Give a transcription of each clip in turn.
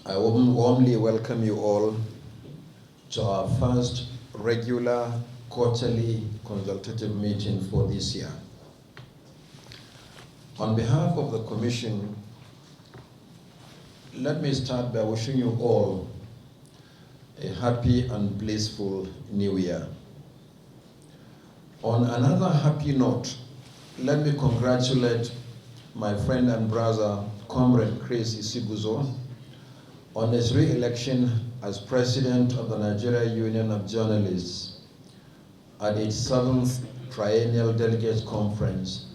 I warmly welcome you all to our first regular quarterly consultative meeting for this year. On behalf of the Commission, let me start by wishing you all a happy and blissful New Year. On another happy note, let me congratulate my friend and brother, Comrade Chris Isiguzo, on his re-election as President of the Nigeria Union of Journalists at its 7th Triennial Delegates Conference,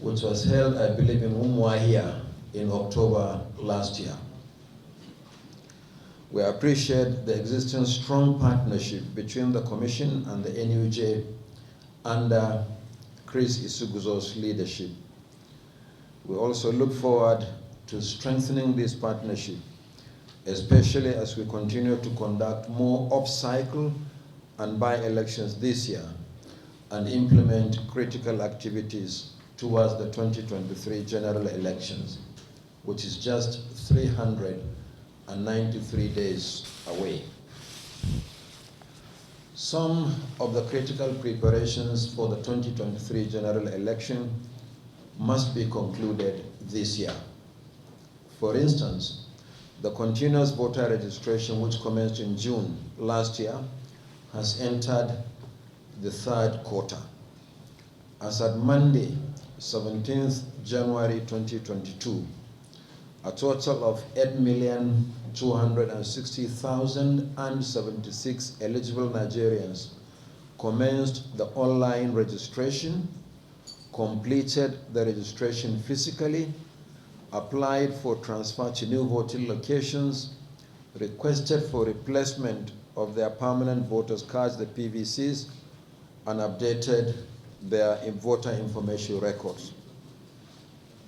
which was held, I believe, in Umuahia in October last year. We appreciate the existing strong partnership between the Commission and the NUJ under Chris Isiguzo's leadership. We also look forward to strengthening this partnership, especially as we continue to conduct more off-cycle and by-elections this year and implement critical activities towards the 2023 general elections, which is just 393 days away. Some of the critical preparations for the 2023 general election must be concluded this year. For instance, the continuous voter registration, which commenced in June last year, has entered the third quarter. As at Monday, 17th January 2022, a total of 8,260,076 eligible Nigerians commenced the online registration, completed the registration physically, applied for transfer to new voting locations, requested for replacement of their permanent voters' cards, the PVCs, and updated their voter information records.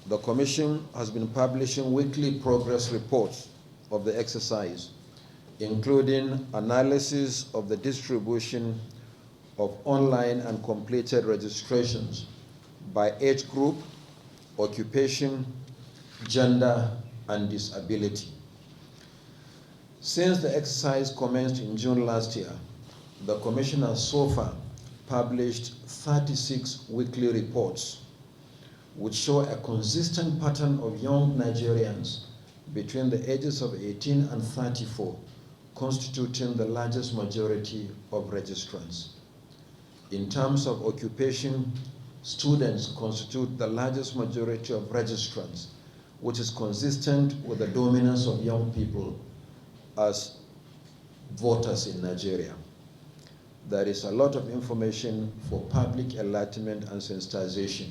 The Commission has been publishing weekly progress reports of the exercise, including analysis of the distribution of online and completed registrations by age group, occupation, gender, and disability. Since the exercise commenced in June last year, the Commission has so far published 36 weekly reports which show a consistent pattern of young Nigerians between the ages of 18 and 34 constituting the largest majority of registrants. In terms of occupation, students constitute the largest majority of registrants, which is consistent with the dominance of young people as voters in Nigeria. There is a lot of information for public enlightenment and sensitization.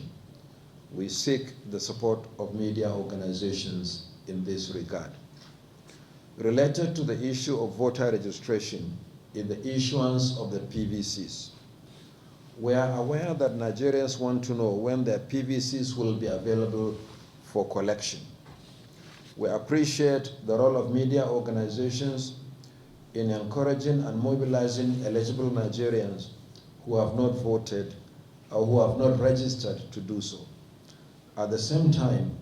We seek the support of media organizations in this regard. Related to the issue of voter registration in the issuance of the PVCs, we are aware that Nigerians want to know when their PVCs will be available for collection. We appreciate the role of media organizations in encouraging and mobilizing eligible Nigerians who have not voted or who have not registered to do so. At the same time,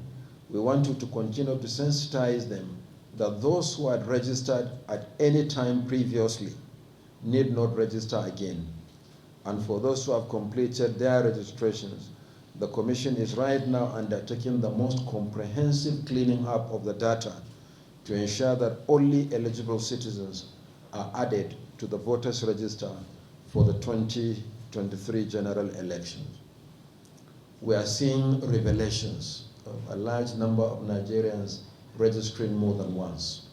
we want you to continue to sensitize them that those who had registered at any time previously need not register again. And for those who have completed their registrations, the Commission is right now undertaking the most comprehensive cleaning up of the data to ensure that only eligible citizens are added to the voters' register for the 2023 general elections. We are seeing revelations of a large number of Nigerians registering more than once.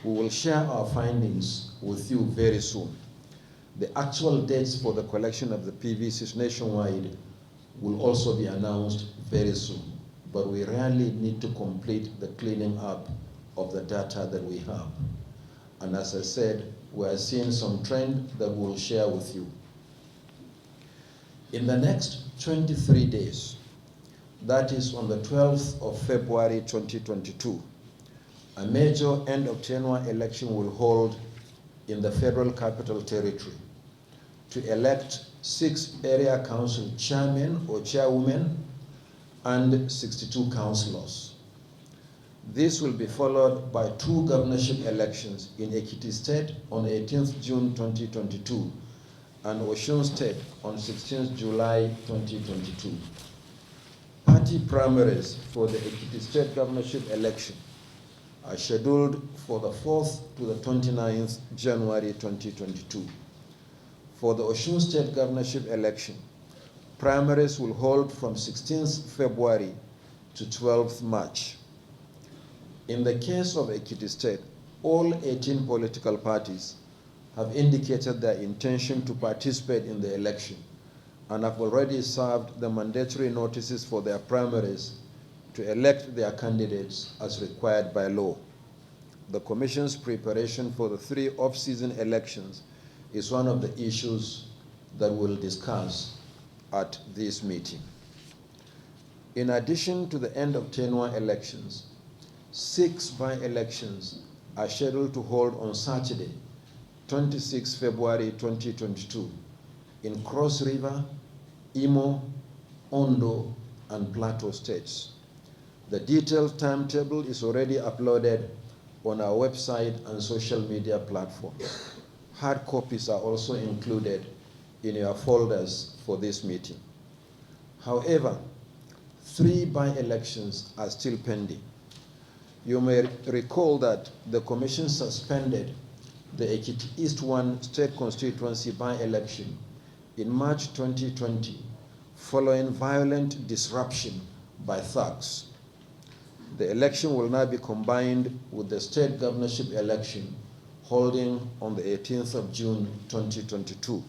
We will share our findings with you very soon. The actual dates for the collection of the PVCs nationwide will also be announced very soon, but we really need to complete the cleaning up of the data that we have. And as I said, we are seeing some trend that we'll share with you. In the next 23 days, that is on the 12th of February 2022, a major end-of-tenure election will hold in the Federal Capital Territory to elect 6 area council chairmen or chairwomen and 62 councillors. This will be followed by 2 governorship elections in Ekiti State on 18th June 2022 and Osun State on 16th July 2022. Party primaries for the Ekiti State governorship election are scheduled for the 4th to the 29th January 2022. For the Osun State governorship election, primaries will hold from 16th February to 12th March. In the case of Ekiti State, all 18 political parties have indicated their intention to participate in the election and have already served the mandatory notices for their primaries to elect their candidates as required by law. The Commission's preparation for the 3 off-season elections is one of the issues that we'll discuss at this meeting. In addition to the end of tenure elections, 6 by-elections are scheduled to hold on Saturday, 26 February 2022 in Cross River, Imo, Ondo, and Plateau states. The detailed timetable is already uploaded on our website and social media platforms. Hard copies are also included in your folders for this meeting. However, 3 by-elections are still pending. You may recall that the Commission suspended the Ekiti East 1 state constituency by-election in March 2020 following violent disruption by thugs. The election will now be combined with the state governorship election holding on the 18th of June 2022.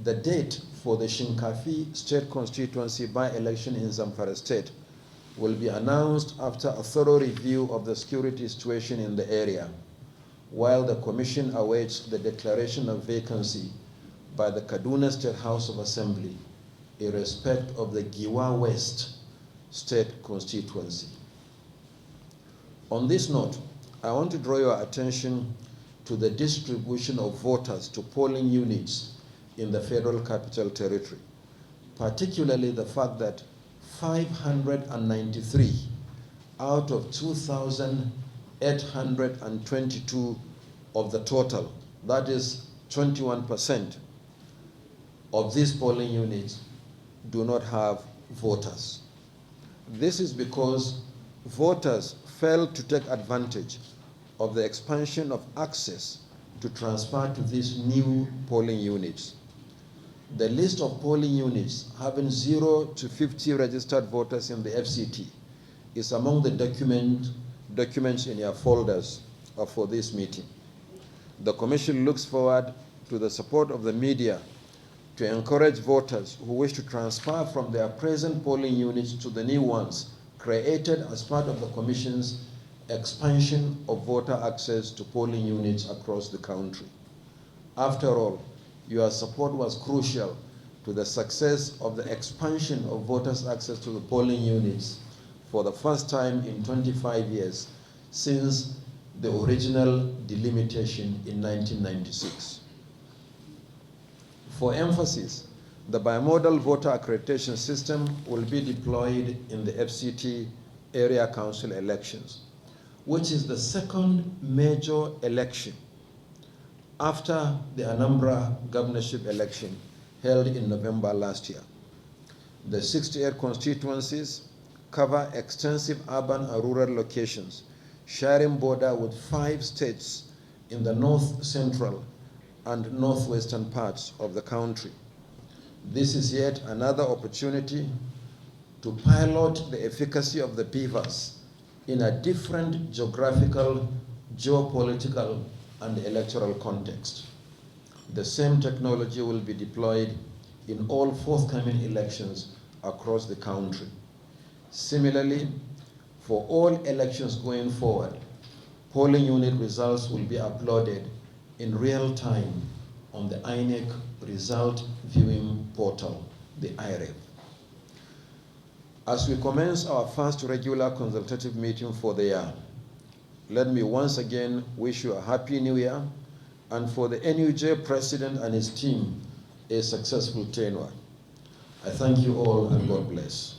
The date for the Shinkafi state constituency by-election in Zamfara State will be announced after a thorough review of the security situation in the area, while the Commission awaits the declaration of vacancy by the Kaduna State House of Assembly in respect of the Giwa West state constituency. On this note, I want to draw your attention to the distribution of voters to polling units in the Federal Capital Territory, particularly the fact that 593 out of 2,822 of the total, that is 21% of these polling units, do not have voters. This is because voters failed to take advantage of the expansion of access to transfer to these new polling units. The list of polling units having 0 to 50 registered voters in the FCT is among the documents in your folders for this meeting. The Commission looks forward to the support of the media to encourage voters who wish to transfer from their present polling units to the new ones created as part of the Commission's expansion of voter access to polling units across the country. After all, your support was crucial to the success of the expansion of voters' access to the polling units for the first time in 25 years since the original delimitation in 1996. For emphasis, the bimodal voter accreditation system will be deployed in the FCT area council elections, which is the second major election after the Anambra governorship election held in November last year. The 68 constituencies cover extensive urban and rural locations, sharing border with 5 states in the north central and northwestern parts of the country. This is yet another opportunity to pilot the efficacy of the BVAS in a different geographical, geopolitical, and electoral context. The same technology will be deployed in all forthcoming elections across the country. Similarly, for all elections going forward, polling unit results will be uploaded in real time on the INEC result viewing portal, the IREV. As we commence our first regular consultative meeting for the year, let me once again wish you a happy new year, and for the NUJ President and his team, a successful tenure. I thank you all and God bless.